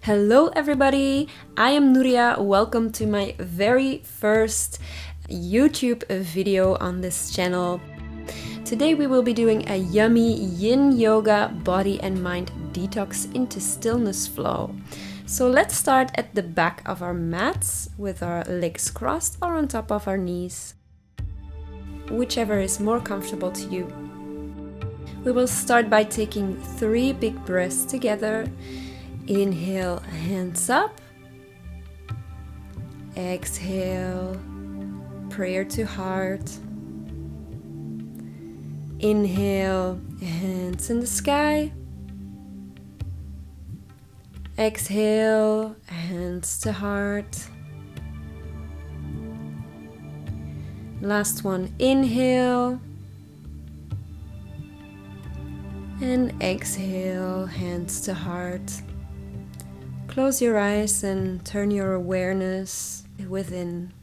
Hello everybody, I am Nouria. Welcome to my very first YouTube video on this channel. Today we will be doing a Yummy Yin Yoga body and mind detox into stillness flow. So let's start at the back of our mats with our legs crossed or on top of our knees, whichever is more comfortable to you. We will start by taking 3 big breaths together. Inhale, hands up. Exhale, prayer to heart. Inhale, hands in the sky. Exhale, hands to heart. Last one, inhale. And exhale, hands to heart. Close your eyes and turn your awareness within.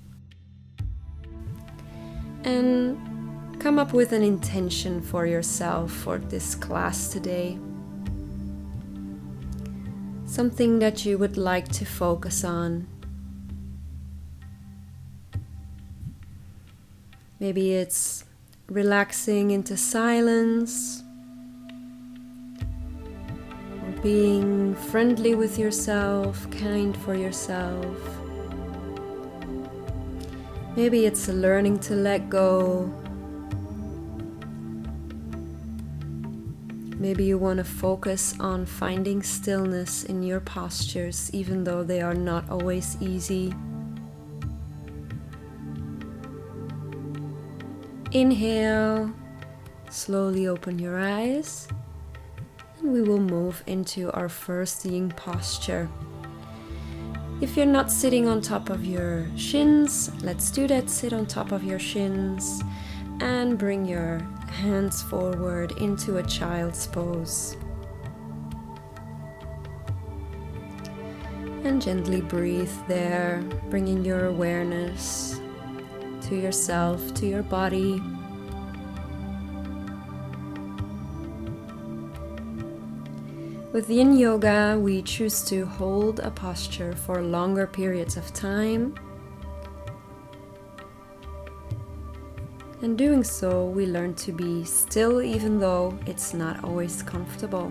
And come up with an intention for yourself for this class today. Something that you would like to focus on. Maybe it's relaxing into silence, being friendly with yourself, kind for yourself. Maybe it's learning to let go. Maybe you want to focus on finding stillness in your postures, even though they are not always easy. Inhale, slowly open your eyes. We will move into our first yin posture. If you're not sitting on top of your shins, let's do that. Sit on top of your shins and bring your hands forward into a child's pose. And gently breathe there, bringing your awareness to yourself, to your body. With Yin Yoga, we choose to hold a posture for longer periods of time. And doing so, we learn to be still even though it's not always comfortable.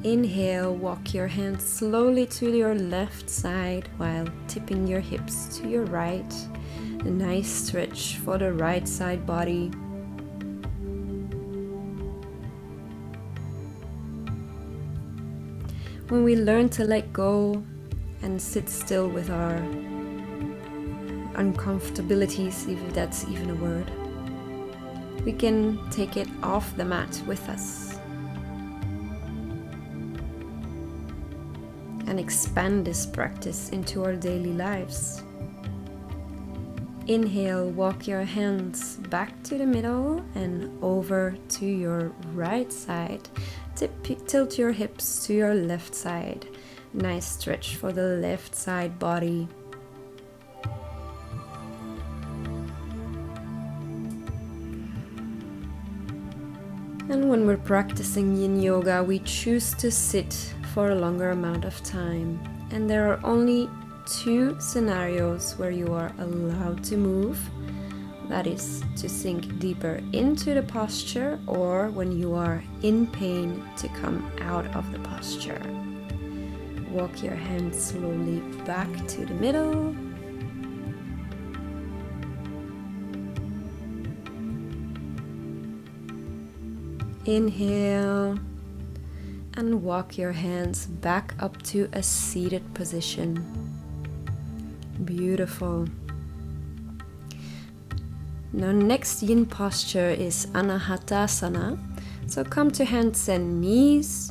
Inhale, walk your hands slowly to your left side while tipping your hips to your right. A nice stretch for the right side body. When we learn to let go and sit still with our uncomfortabilities, if that's even a word, we can take it off the mat with us and expand this practice into our daily lives. Inhale, walk your hands back to the middle and over to your right side. Tilt your hips to your left side. Nice stretch for the left side body. And when we're practicing Yin Yoga, we choose to sit for a longer amount of time. And there are only 2 scenarios where you are allowed to move. That is to sink deeper into the posture, or when you are in pain to come out of the posture. Walk your hands slowly back to the middle. Inhale and walk your hands back up to a seated position. Beautiful. Now next yin posture is Anahatasana. So come to hands and knees.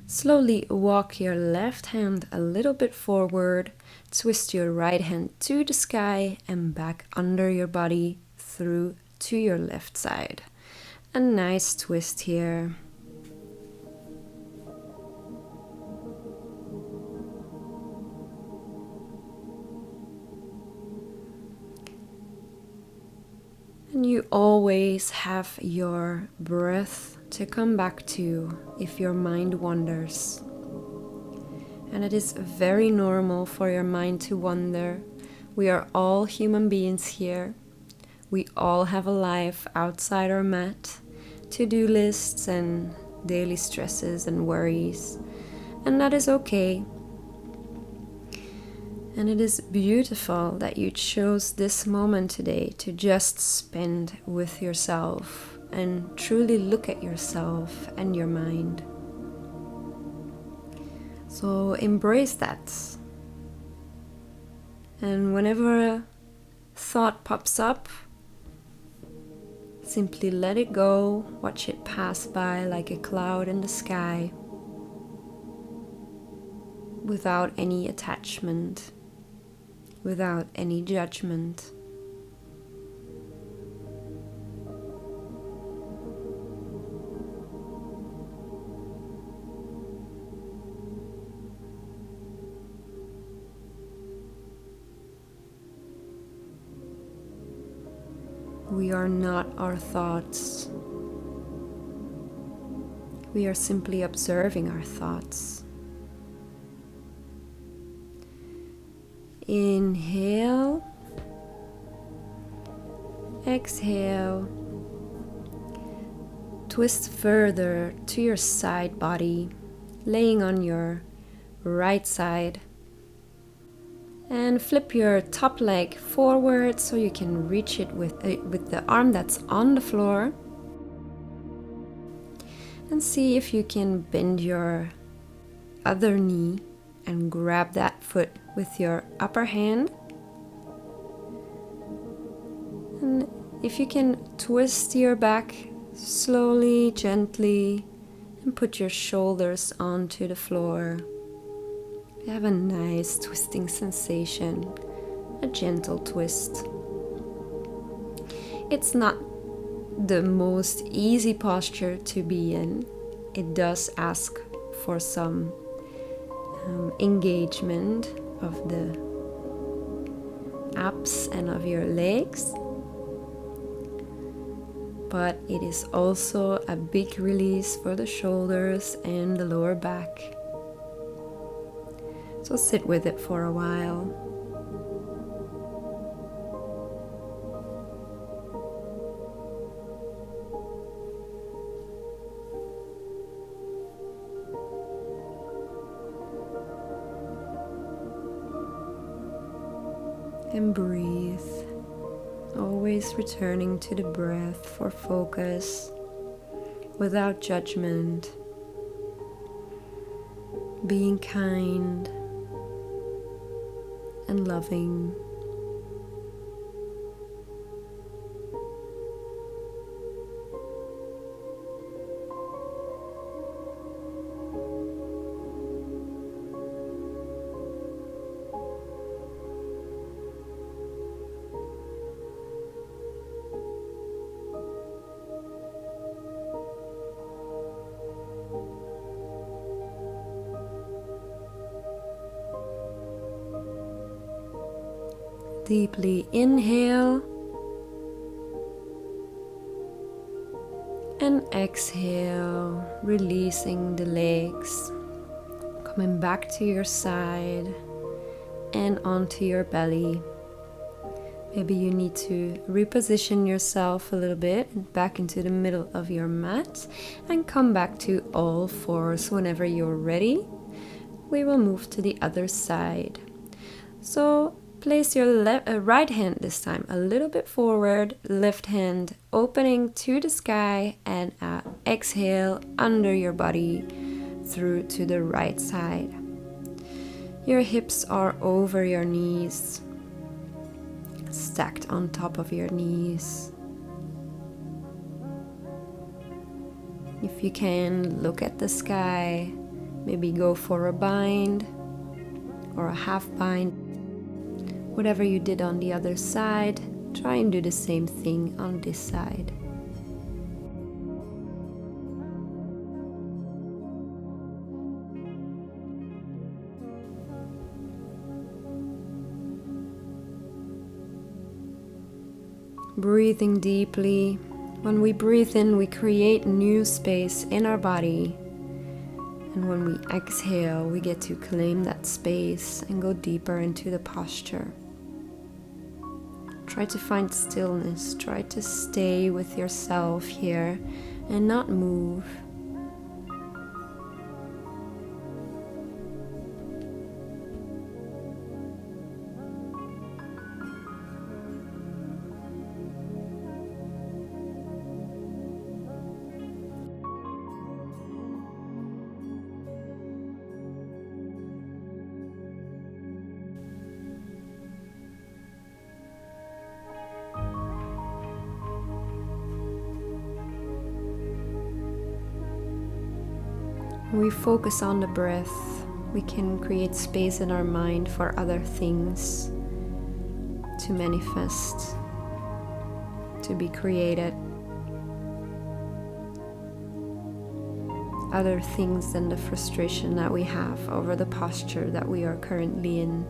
Slowly walk your left hand a little bit forward. Twist your right hand to the sky and back under your body through to your left side. A nice twist here. And you always have your breath to come back to if your mind wanders. And it is very normal for your mind to wander. We are all human beings here. We all have a life outside our mat, to-do lists and daily stresses and worries. And that is okay. And it is beautiful that you chose this moment today to just spend with yourself and truly look at yourself and your mind. So embrace that. And whenever a thought pops up, simply let it go, watch it pass by like a cloud in the sky, without any attachment, without any judgment. We are not our thoughts. We are simply observing our thoughts. Inhale, exhale, twist further to your side body, laying on your right side. And flip your top leg forward so you can reach it with the arm that's on the floor. And see if you can bend your other knee and grab that foot with your upper hand. And if you can twist your back slowly, gently, and put your shoulders onto the floor. You have a nice twisting sensation, a gentle twist. It's not the most easy posture to be in. It does ask for some engagement of the abs and of your legs. But it is also a big release for the shoulders and the lower back. So sit with it for a while. And breathe, always returning to the breath for focus, without judgment, being kind and loving. Deeply inhale and exhale, releasing the legs, coming back to your side and onto your belly. Maybe you need to reposition yourself a little bit back into the middle of your mat and come back to all fours whenever you're ready. We will move to the other side. So place your right hand this time a little bit forward, left hand opening to the sky, and exhale under your body through to the right side. Your hips are over your knees, stacked on top of your knees. If you can, look at the sky, maybe go for a bind or a half bind. Whatever you did on the other side, try and do the same thing on this side. Breathing deeply, When we breathe in, we create new space in our body. And when we exhale, we get to claim that space and go deeper into the posture. Try to find stillness. Try to stay with yourself here and not move. When we focus on the breath, we can create space in our mind for other things to manifest, to be created. Other things than the frustration that we have over the posture that we are currently in,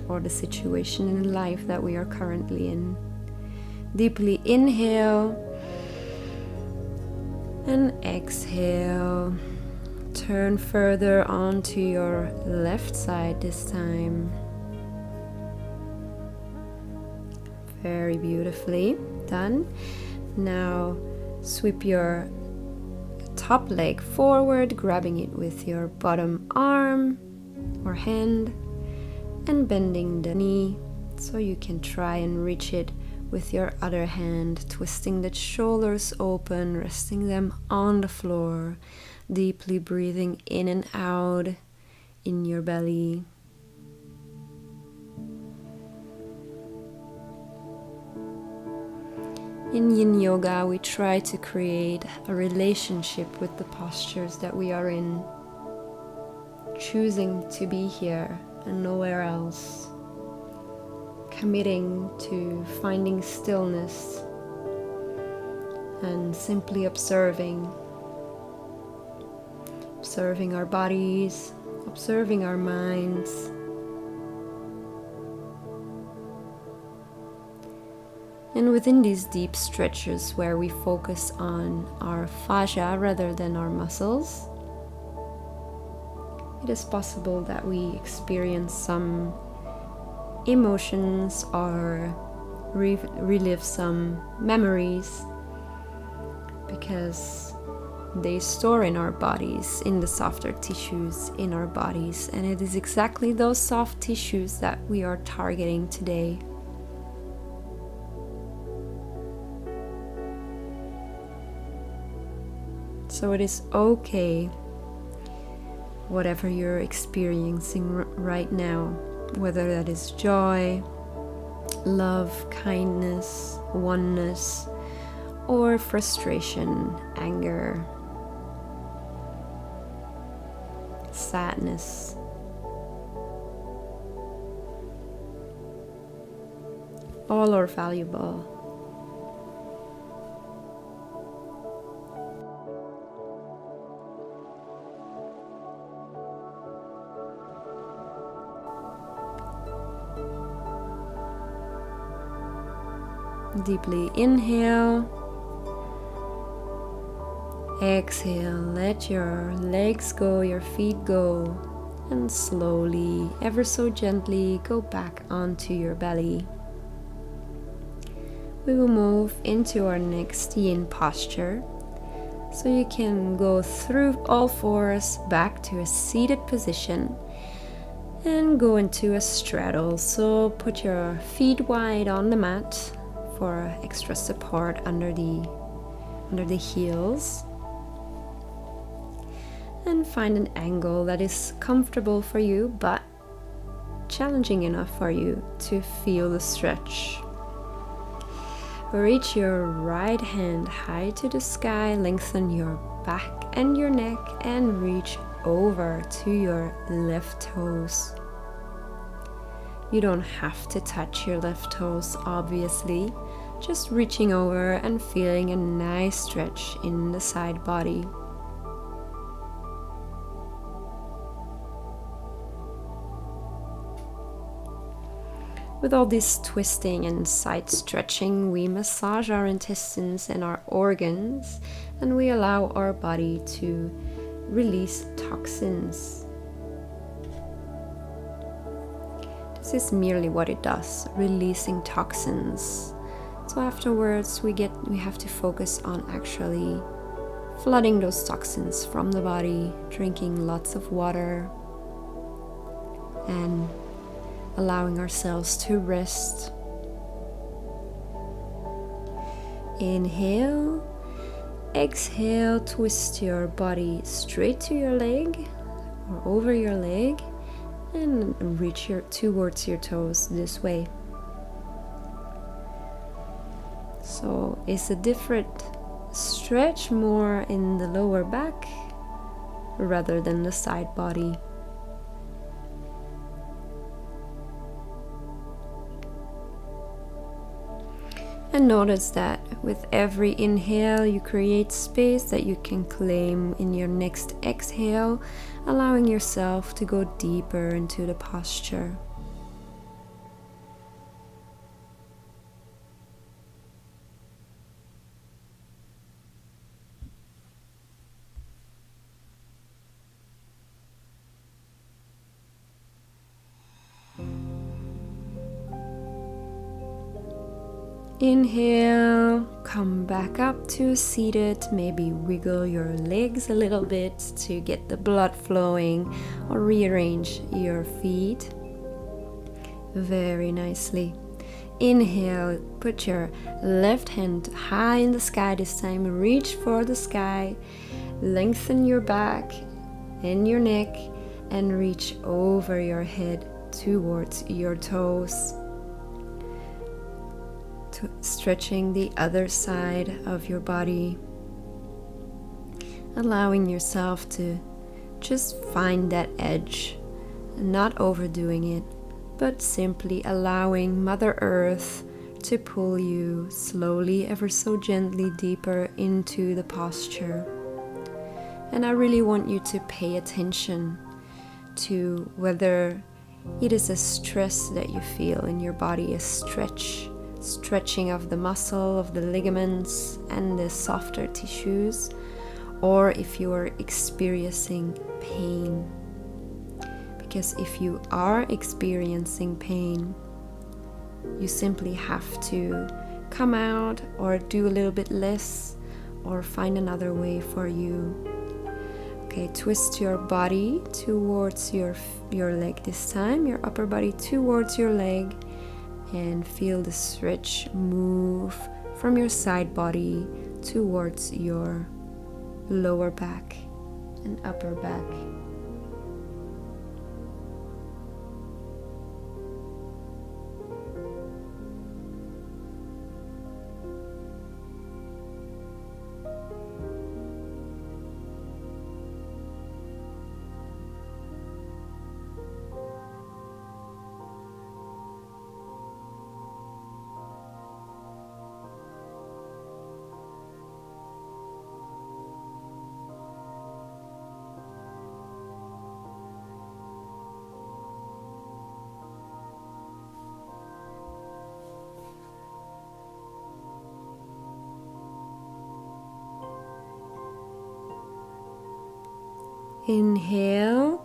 or the situation in life that we are currently in. Deeply inhale and exhale. Turn further onto your left side this time. Very beautifully done. Now sweep your top leg forward, grabbing it with your bottom arm or hand and bending the knee so you can try and reach it with your other hand, twisting the shoulders open, resting them on the floor, deeply breathing in and out in your belly. In Yin Yoga, we try to create a relationship with the postures that we are in, choosing to be here and nowhere else. Committing to finding stillness and simply observing our bodies, observing our minds. And within these deep stretches where we focus on our fascia rather than our muscles, it is possible that we experience some emotions or relive some memories, because they store in our bodies, in the softer tissues in our bodies, and it is exactly those soft tissues that we are targeting today. So it is okay, whatever you're experiencing right now. Whether that is joy, love, kindness, oneness, or frustration, anger, sadness. All are valuable. Deeply inhale, exhale, let your legs go, your feet go, and slowly, ever so gently, go back onto your belly. We will move into our next yin posture, so you can go through all fours back to a seated position and go into a straddle. So put your feet wide on the mat for extra support under the heels, and find an angle that is comfortable for you but challenging enough for you to feel the stretch. Reach your right hand high to the sky, lengthen your back and your neck, and reach over to your left toes. You don't have to touch your left toes, obviously, just reaching over and feeling a nice stretch in the side body. With all this twisting and side stretching, we massage our intestines and our organs, and we allow our body to release toxins. This is merely what it does, releasing toxins. So afterwards we have to focus on actually flooding those toxins from the body, drinking lots of water, and allowing ourselves to rest. Inhale, exhale, twist your body straight to your leg or over your leg and reach towards your toes this way. So is a different stretch more in the lower back rather than the side body. And notice that with every inhale you create space that you can claim in your next exhale, allowing yourself to go deeper into the posture. Inhale, come back up to seated, maybe wiggle your legs a little bit to get the blood flowing, or rearrange your feet very nicely. Inhale, put your left hand high in the sky this time, reach for the sky, lengthen your back and your neck, and reach over your head towards your toes. Stretching the other side of your body, allowing yourself to just find that edge, not overdoing it, but simply allowing Mother Earth to pull you slowly, ever so gently, deeper into the posture. And I really want you to pay attention to whether it is a stress that you feel in your body, a stretching of the muscle, of the ligaments and the softer tissues, or if you are experiencing pain. Because if you are experiencing pain, you simply have to come out or do a little bit less or find another way for you. Okay, twist your body towards your leg this time, your upper body towards your leg, and feel the stretch move from your side body towards your lower back and upper back. Inhale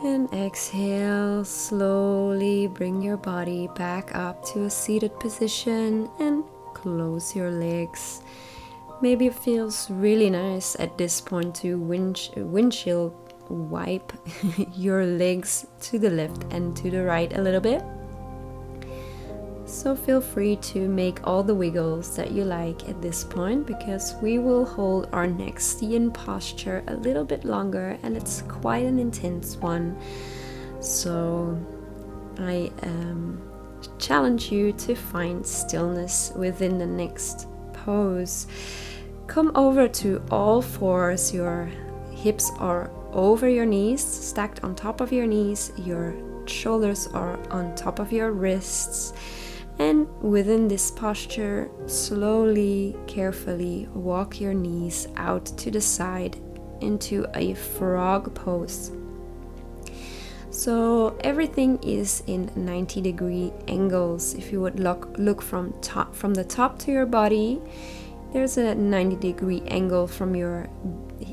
and exhale. Slowly bring your body back up to a seated position and close your legs. Maybe it feels really nice at this point to windshield wipe your legs to the left and to the right a little bit. So feel free to make all the wiggles that you like at this point, because we will hold our next yin posture a little bit longer and it's quite an intense one. So I challenge you to find stillness within the next pose. Come over to all fours. Your hips are over your knees, stacked on top of your knees. Your shoulders are on top of your wrists. And within this posture, slowly, carefully walk your knees out to the side into a frog pose. So everything is in 90-degree angles. If you would look from the top to your body, there's a 90-degree angle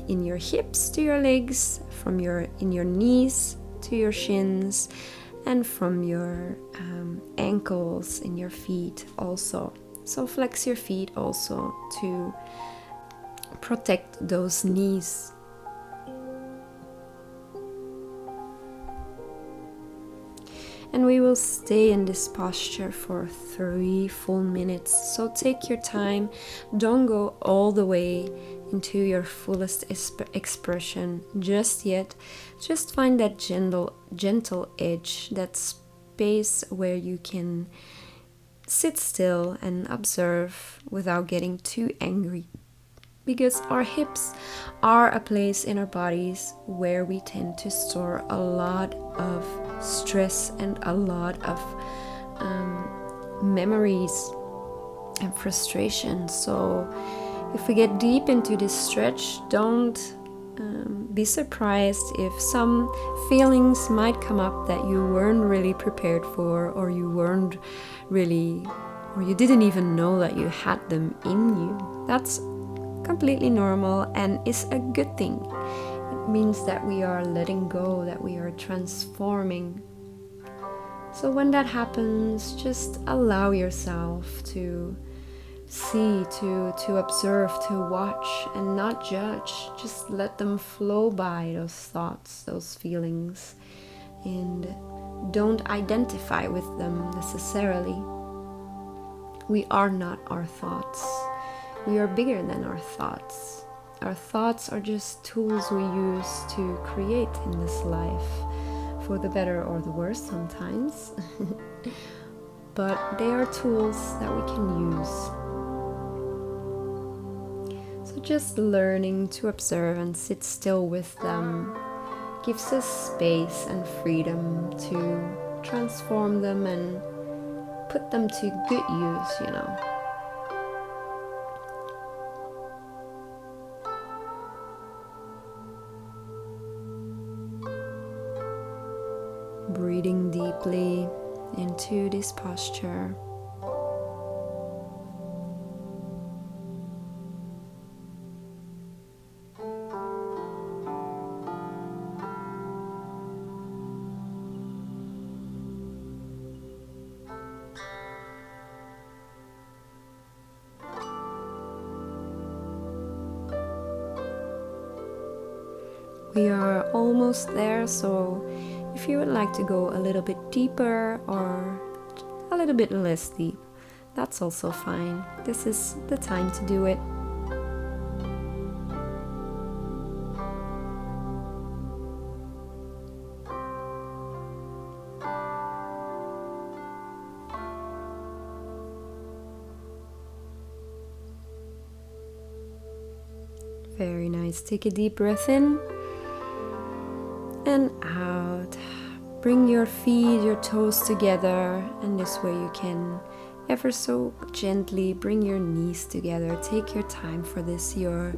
in your hips to your legs, in your knees to your shins, and from your ankles in your feet also. So flex your feet also to protect those knees. And we will stay in this posture for 3 full minutes. So take your time. Don't go all the way into your fullest expression just yet. Just find that gentle edge, that space where you can sit still and observe without getting too angry. Because our hips are a place in our bodies where we tend to store a lot of stress and a lot of memories and frustration. So if we get deep into this stretch, don't be surprised if some feelings might come up that you weren't really prepared for, or you didn't even know that you had them in you. That's completely normal and is a good thing. It means that we are letting go, that we are transforming. So when that happens, just allow yourself to see, to observe, to watch, and not judge. Just let them flow by, those thoughts, those feelings, and don't identify with them necessarily. We are not our thoughts. We are bigger than our thoughts. Our thoughts are just tools we use to create in this life, for the better or the worse sometimes. But they are tools that we can use. So just learning to observe and sit still with them gives us space and freedom to transform them and put them to good use, Breathing deeply into this posture. We are almost there, so if you would like to go a little bit deeper or a little bit less deep, that's also fine. This is the time to do it. Very nice. Take a deep breath in and out. Bring your feet, your toes together, and this way you can ever so gently bring your knees together. Take your time for this. Your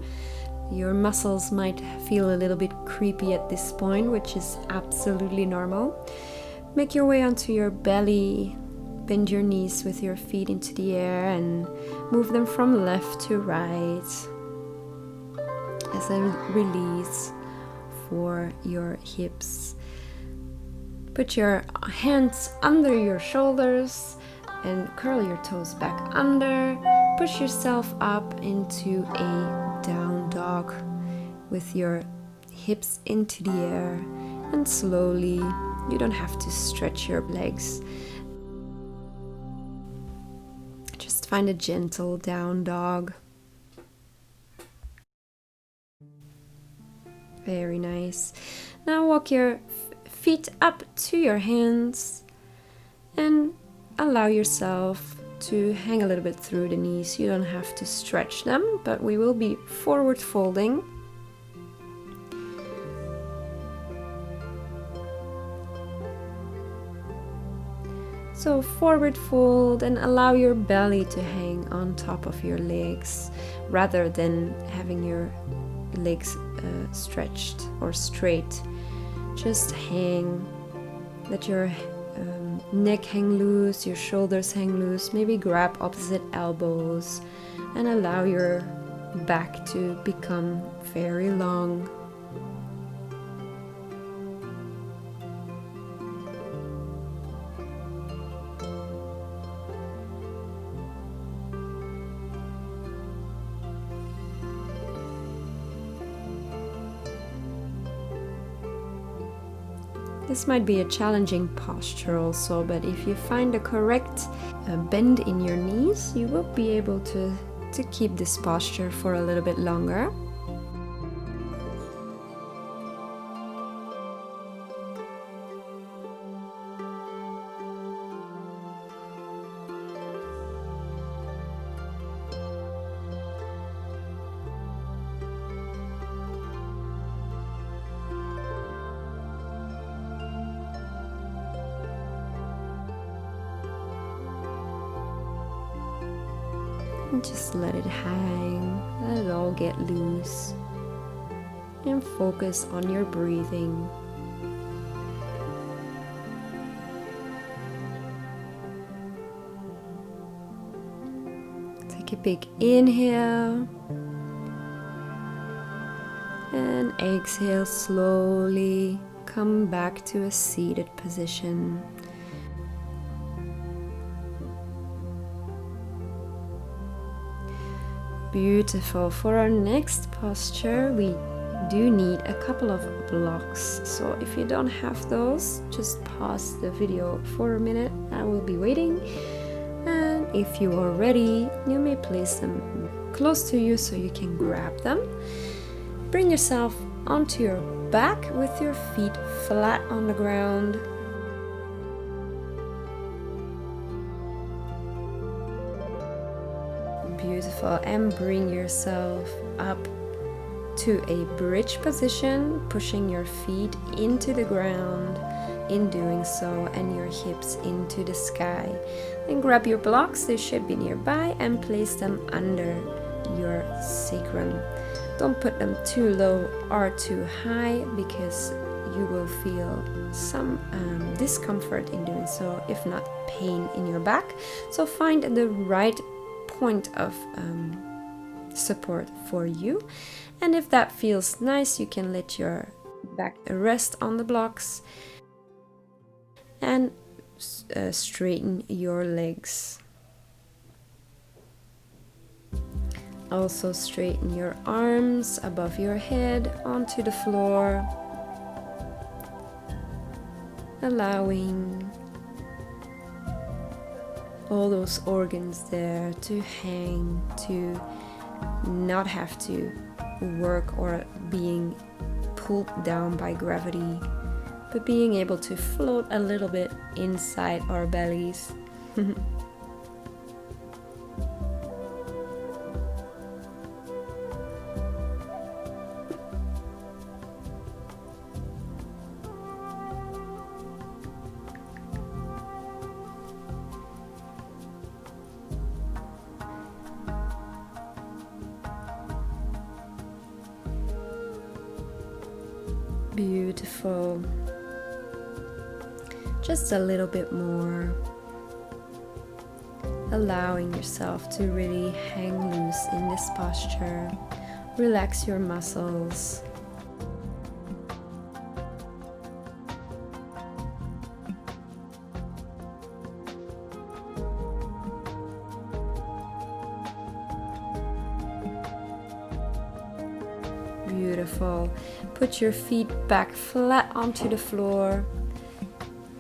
muscles might feel a little bit creepy at this point, which is absolutely normal. Make your way onto your belly. Bend your knees with your feet into the air and move them from left to right as a release for your hips. Put your hands under your shoulders and curl your toes back under. Push yourself up into a down dog with your hips into the air, and slowly, you don't have to stretch your legs. Just find a gentle down dog. Very nice. Now walk your feet up to your hands and allow yourself to hang a little bit through the knees. You don't have to stretch them, but we will be forward folding. So forward fold and allow your belly to hang on top of your legs rather than having your legs stretched or straight. Just hang Let your neck hang loose, your shoulders hang loose. Maybe grab opposite elbows and allow your back to become very long. This might be a challenging posture also, but if you find the correct bend in your knees, you will be able to keep this posture for a little bit longer. And just let it hang, let it all get loose, and focus on your breathing. Take a big inhale and exhale slowly. Come back to a seated position. Beautiful. For our next posture, we do need a couple of blocks. So if you don't have those, just pause the video for a minute. I will be waiting. And if you are ready, you may place them close to you so you can grab them. Bring yourself onto your back with your feet flat on the ground. Beautiful. And bring yourself up to a bridge position, pushing your feet into the ground in doing so, and your hips into the sky. Then grab your blocks, they should be nearby, and place them under your sacrum. Don't put them too low or too high, because you will feel some discomfort in doing so, if not pain in your back. So find the right point of support for you, and if that feels nice, you can let your back rest on the blocks and straighten your legs. Also straighten your arms above your head onto the floor, allowing all those organs there to hang, to not have to work or being pulled down by gravity, but being able to float a little bit inside our bellies. Beautiful. Just a little bit more. Allowing yourself to really hang loose in this posture. Relax your muscles. Beautiful. Put your feet back flat onto the floor.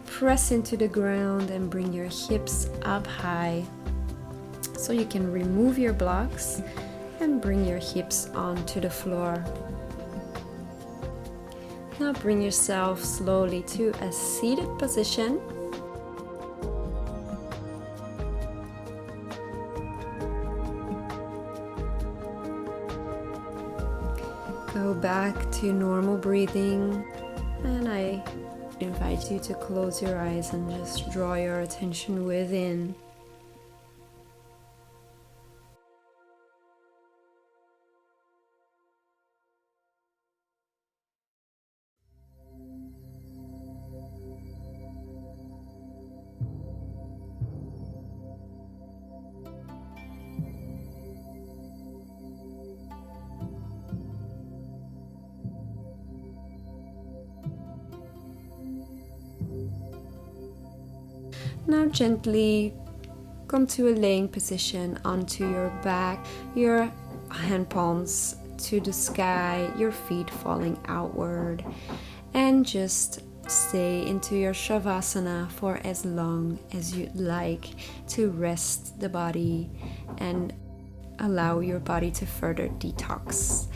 Press into the ground and bring your hips up high, so you can remove your blocks and bring your hips onto the floor. Now bring yourself slowly to a seated position. Go back to normal breathing, and I invite you to close your eyes and just draw your attention within. Now gently come to a laying position onto your back, your hand palms to the sky, your feet falling outward, and just stay into your Shavasana for as long as you'd like to rest the body and allow your body to further detox.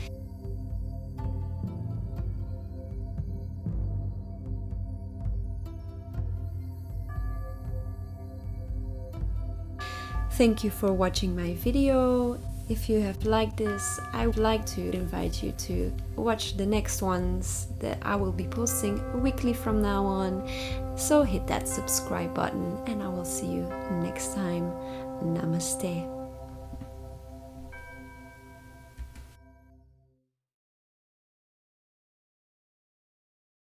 Thank you for watching my video. If you have liked this, I would like to invite you to watch the next ones that I will be posting weekly from now on. So hit that subscribe button and I will see you next time. Namaste.